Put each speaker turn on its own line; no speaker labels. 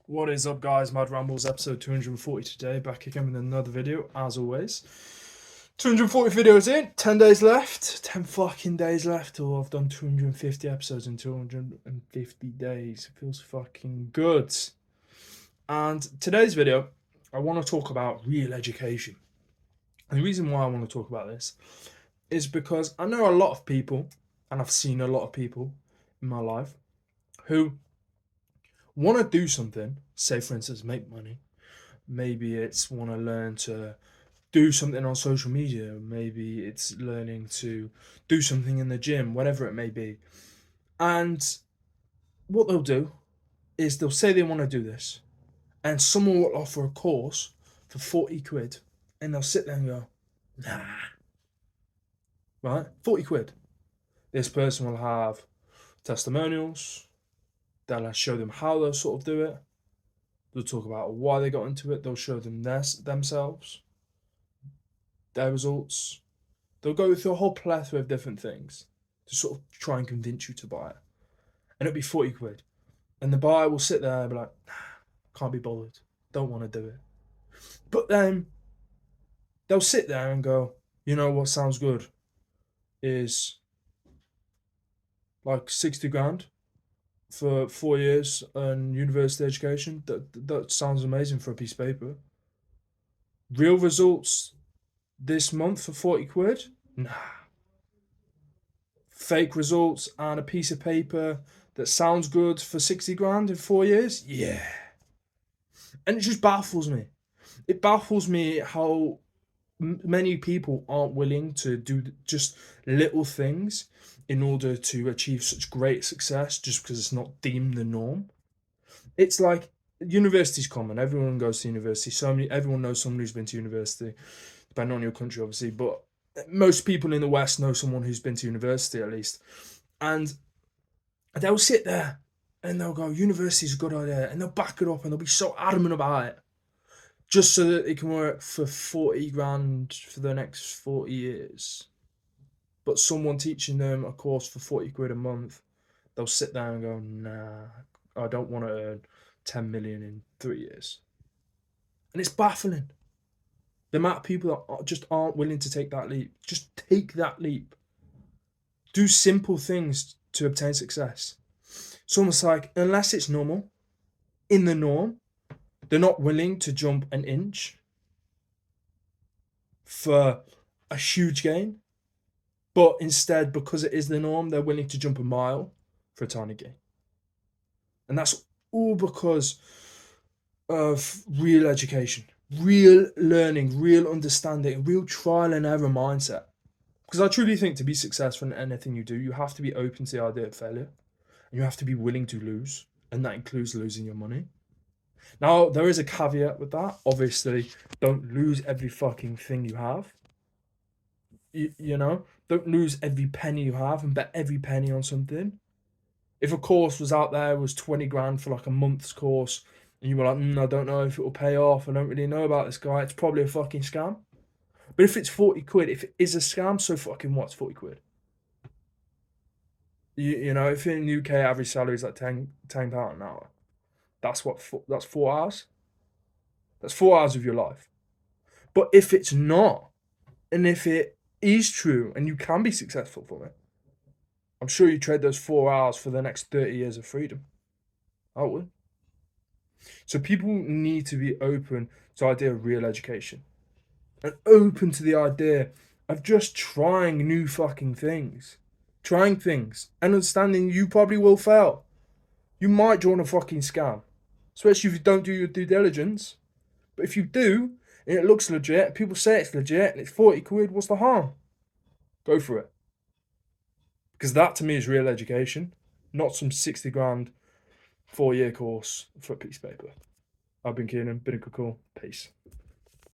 What is up, guys? Mad Rambles episode 240 today. Back again with another video, as always. 240 videos in, 10 days left. 10 fucking days left. Oh, I've done 250 episodes in 250 days. It feels fucking good. And today's video, I want to talk about real education. And the reason why I want to talk about this is because I know a lot of people, and I've seen a lot of people in my life who want to do something, say for instance, make money. Maybe it's want to learn to do something on social media. Maybe it's learning to do something in the gym, whatever it may be. And what they'll do is they'll say they want to do this, and someone will offer a course for 40 quid, and they'll sit there and go, nah, right? 40 quid. This person will have testimonials, they'll show them how they'll sort of do it. They'll talk about why they got into it. They'll show them themselves, their results. They'll go through a whole plethora of different things to sort of try and convince you to buy it. And it'll be 40 quid. And the buyer will sit there and be like, nah, can't be bothered. Don't want to do it. But then they'll sit there and go, you know what sounds good is like 60 grand for 4 years and university education. That sounds amazing for a piece of paper. Real results this month for 40 quid? Nah. Fake results and a piece of paper that sounds good for 60 grand in 4 years? Yeah. And it just baffles me. It baffles me how many people aren't willing to do just little things in order to achieve such great success just because it's not deemed the norm. It's like university's common. Everyone goes to university. Everyone knows someone who's been to university, depending on your country, obviously. But most people in the West know someone who's been to university at least. And they'll sit there and they'll go, university's a good idea. And they'll back it up and they'll be so adamant about it just so that it can work for 40 grand for the next 40 years. But someone teaching them a course for 40 quid a month, they'll sit there and go, nah, I don't want to earn 10 million in 3 years. And it's baffling. The amount of people that just aren't willing to take that leap. Just take that leap. Do simple things to obtain success. It's almost like, unless it's normal, in the norm, they're not willing to jump an inch for a huge gain. But instead, because it is the norm, they're willing to jump a mile for a tiny gain. And that's all because of real education, real learning, real understanding, real trial and error mindset. Because I truly think to be successful in anything you do, you have to be open to the idea of failure. And you have to be willing to lose. And that includes losing your money. Now, there is a caveat with that. Obviously, don't lose every fucking thing you have. You know, don't lose every penny you have and bet every penny on something. If a course was out there, was 20 grand for like a month's course, and you were like, I don't know if it will pay off, I don't really know about this guy, it's probably a fucking scam. But if it's 40 quid, if it is a scam, so fucking what's 40 quid? You know, if in the UK average salary is like 10 pound an hour, that's 4 hours. That's 4 hours of your life. But if it's not, and if it is true and you can be successful from it, I'm sure you trade those 4 hours for the next 30 years of freedom. I would. So people need to be open to the idea of real education and open to the idea of just trying new fucking things, trying things and understanding you probably will fail. You might join a fucking scam, especially if you don't do your due diligence. But if you do, and it looks legit, people say it's legit, and it's 40 quid, what's the harm? Go for it. Because that to me is real education, not some 60 grand 4 year course for a piece of paper. I've been Keenan, been a good call. Peace.